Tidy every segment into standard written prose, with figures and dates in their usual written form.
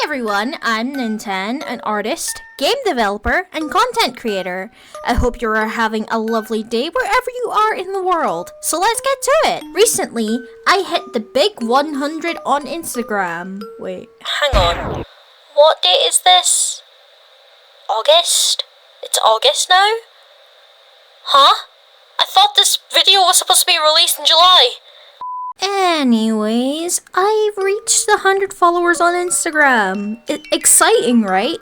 everyone, I'm Ninten, an artist, game developer, and content creator. I hope you are having a lovely day wherever you are in the world. So let's get to it. Recently, I hit the big 100 on Instagram. Wait, hang on. What date is this? August? It's August now? Huh? I thought this video was supposed to be released in July. Anyways, I've reached the 100 followers on Instagram. Exciting, right?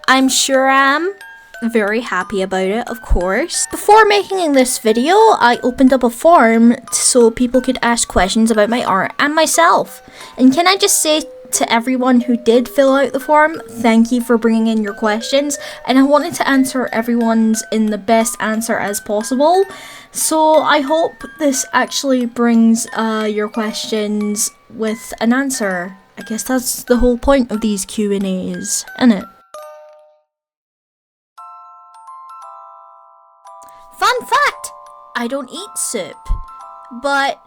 I'm sure I'm very happy about it, of course. Before making this video, I opened up a forum so people could ask questions about my art and myself. And can I just say to everyone who did fill out the form, thank you for bringing in your questions, and I wanted to answer everyone's in the best answer as possible. So I hope this actually brings your questions with an answer. I guess that's the whole point of these Q&As, isn't it? Fun fact! I don't eat soup, but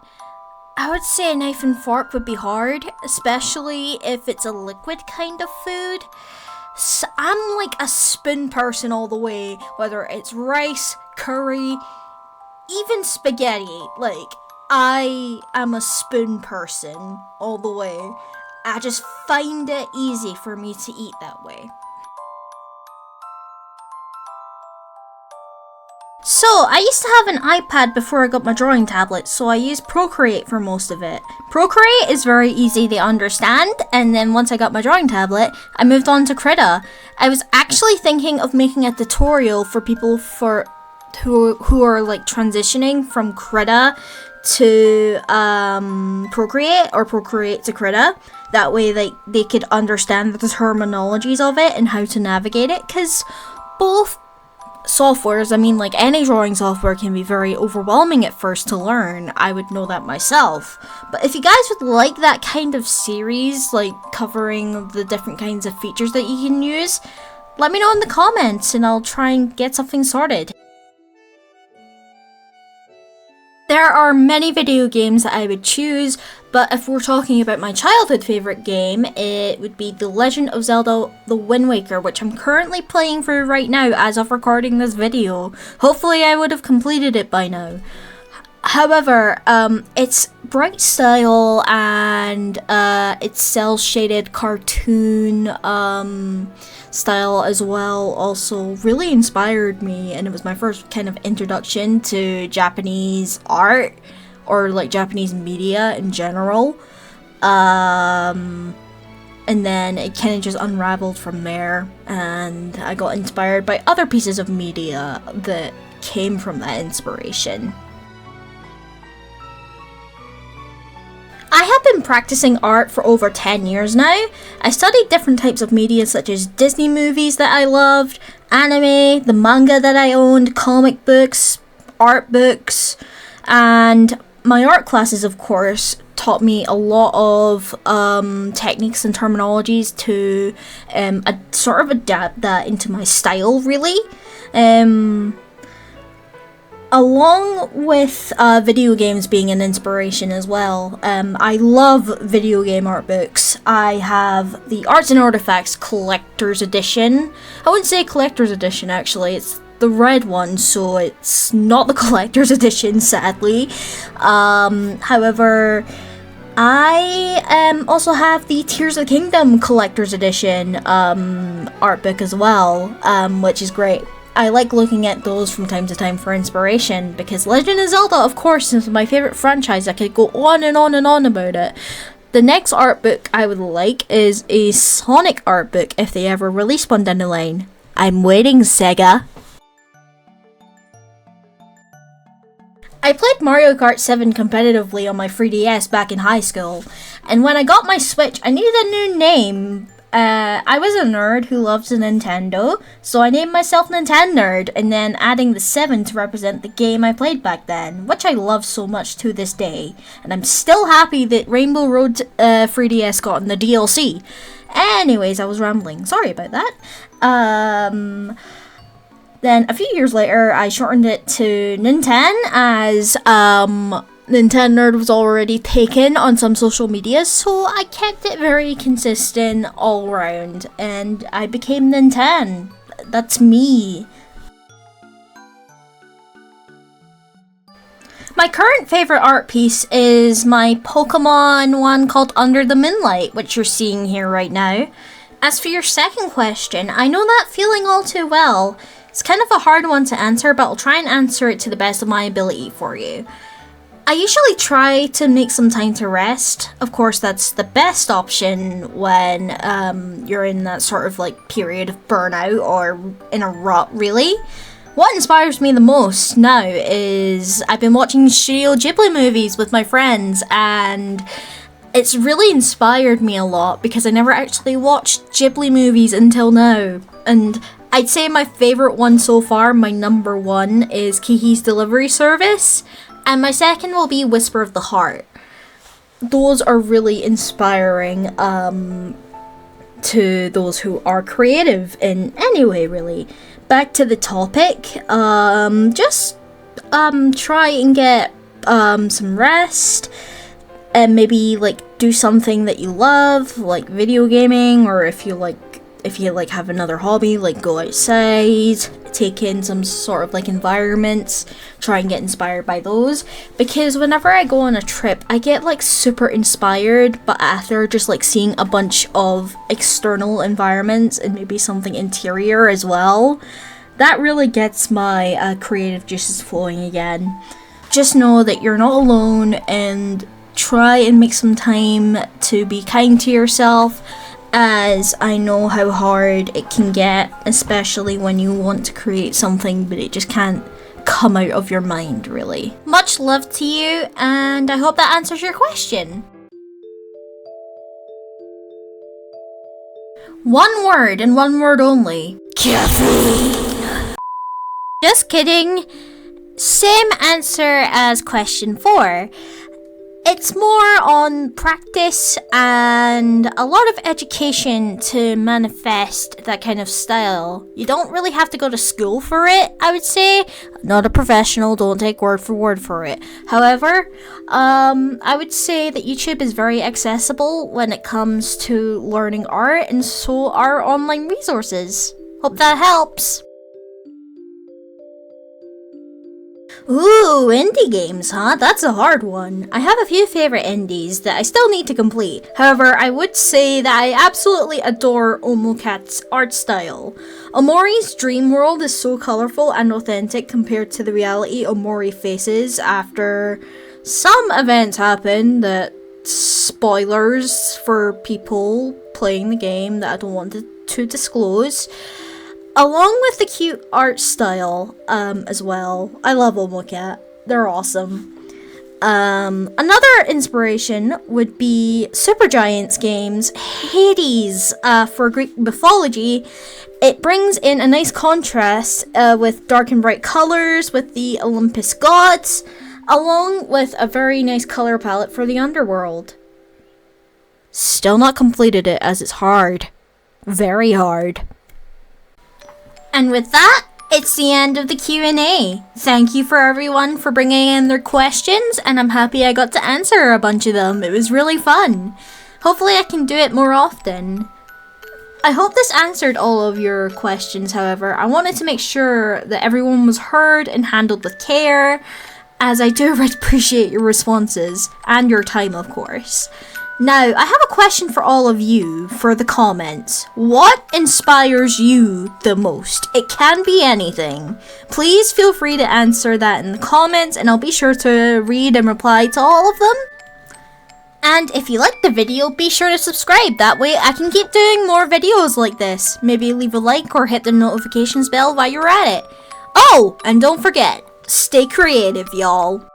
I would say a knife and fork would be hard, especially if it's a liquid kind of food. So I'm like a spoon person all the way, whether it's rice, curry, even spaghetti. Like, I am a spoon person all the way. I just find it easy for me to eat that way. So, I used to have an iPad before I got my drawing tablet, so I used Procreate for most of it. Procreate is very easy to understand, and then once I got my drawing tablet, I moved on to Krita. I was actually thinking of making a tutorial for people who are like transitioning from Krita to Procreate, or Procreate to Krita. That way they could understand the terminologies of it and how to navigate it, because both softwares, I mean, like any drawing software, can be very overwhelming at first to learn. I would know that myself. But if you guys would like that kind of series, like covering the different kinds of features that you can use, let me know in the comments and I'll try and get something sorted. There are many video games that I would choose, but if we're talking about my childhood favorite game, it would be The Legend of Zelda The Wind Waker, which I'm currently playing through right now as of recording this video. Hopefully I would have completed it by now. However, it's bright style and it's cel-shaded cartoon style as well also really inspired me, and it was my first kind of introduction to Japanese art or like Japanese media in general. And then it kind of just unraveled from there, and I got inspired by other pieces of media that came from that inspiration. I have been practicing art for over 10 years now. I studied different types of media such as Disney movies that I loved, anime, the manga that I owned, comic books, art books, and my art classes, of course, taught me a lot of techniques and terminologies to sort of adapt that into my style, really. Along with video games being an inspiration as well, I love video game art books. I have the Arts and Artifacts Collector's Edition. I wouldn't say Collector's Edition, actually. It's the red one, so it's not the Collector's Edition, sadly. However, I also have the Tears of the Kingdom Collector's Edition art book as well, which is great. I like looking at those from time to time for inspiration, because Legend of Zelda, of course, is my favorite franchise. I could go on and on and on about it. The next art book I would like is a Sonic art book if they ever release one down the line. I'm waiting, Sega. I played Mario Kart 7 competitively on my 3DS back in high school, and when I got my Switch, I needed a new name. I was a nerd who loves a Nintendo, so I named myself Nintenderd, and then adding the 7 to represent the game I played back then, which I love so much to this day. And I'm still happy that Rainbow Road 3DS got in the DLC. Anyways, I was rambling. Sorry about that. Then a few years later, I shortened it to Ninten as Nintendo Nerd was already taken on some social media, so I kept it very consistent all around, and I became Nintendo. That's me. My current favorite art piece is my Pokemon one called Under the Moonlight, which you're seeing here right now. As for your second question, I know that feeling all too well. It's kind of a hard one to answer, but I'll try and answer it to the best of my ability for you. I usually try to make some time to rest. Of course, that's the best option when you're in that sort of like period of burnout or in a rut, really. What inspires me the most now is I've been watching Studio Ghibli movies with my friends, and it's really inspired me a lot because I never actually watched Ghibli movies until now. And I'd say my favorite one so far, my number one, is Kiki's Delivery Service, and my second will be Whisper of the Heart. Those are really inspiring to those who are creative in any way, really. Back to the topic, just try and get some rest, and maybe like do something that you love, like video gaming, or if you have another hobby, like go outside, take in some sort of like environments, try and get inspired by those. Because whenever I go on a trip, I get like super inspired, but after just like seeing a bunch of external environments and maybe something interior as well, that really gets my creative juices flowing again. Just know that you're not alone, and try and make some time to be kind to yourself, as I know how hard it can get, especially when you want to create something but it just can't come out of your mind, really. Much love to you, and I hope that answers your question. One word, and one word only. Caffeine. Just kidding. Same answer as question 4. It's more on practice and a lot of education to manifest that kind of style. You don't really have to go to school for it, I would say. Not a professional, don't take word for it. However, I would say that YouTube is very accessible when it comes to learning art, and so are online resources. Hope that helps. Ooh, indie games, huh? That's a hard one. I have a few favorite indies that I still need to complete. However, I would say that I absolutely adore Omokat's art style. Omori's dream world is so colorful and authentic compared to the reality Omori faces after some events happen that spoilers for people playing the game that I don't want to disclose. Along with the cute art style as well. I love Omocat. They're awesome. Another inspiration would be Supergiant's games, Hades for Greek mythology. It brings in a nice contrast with dark and bright colors with the Olympus gods, along with a very nice color palette for the underworld. Still not completed it, as it's hard. Very hard. And with that, it's the end of the Q&A. Thank you for everyone for bringing in their questions, and I'm happy I got to answer a bunch of them. It was really fun. Hopefully I can do it more often. I hope this answered all of your questions, however. I wanted to make sure that everyone was heard and handled with care, as I do appreciate your responses, and your time, of course. Now, I have a question for all of you for the comments. What inspires you the most? It can be anything. Please feel free to answer that in the comments, and I'll be sure to read and reply to all of them. And if you liked the video, be sure to subscribe. That way I can keep doing more videos like this. Maybe leave a like or hit the notifications bell while you're at it. Oh, and don't forget, stay creative, y'all.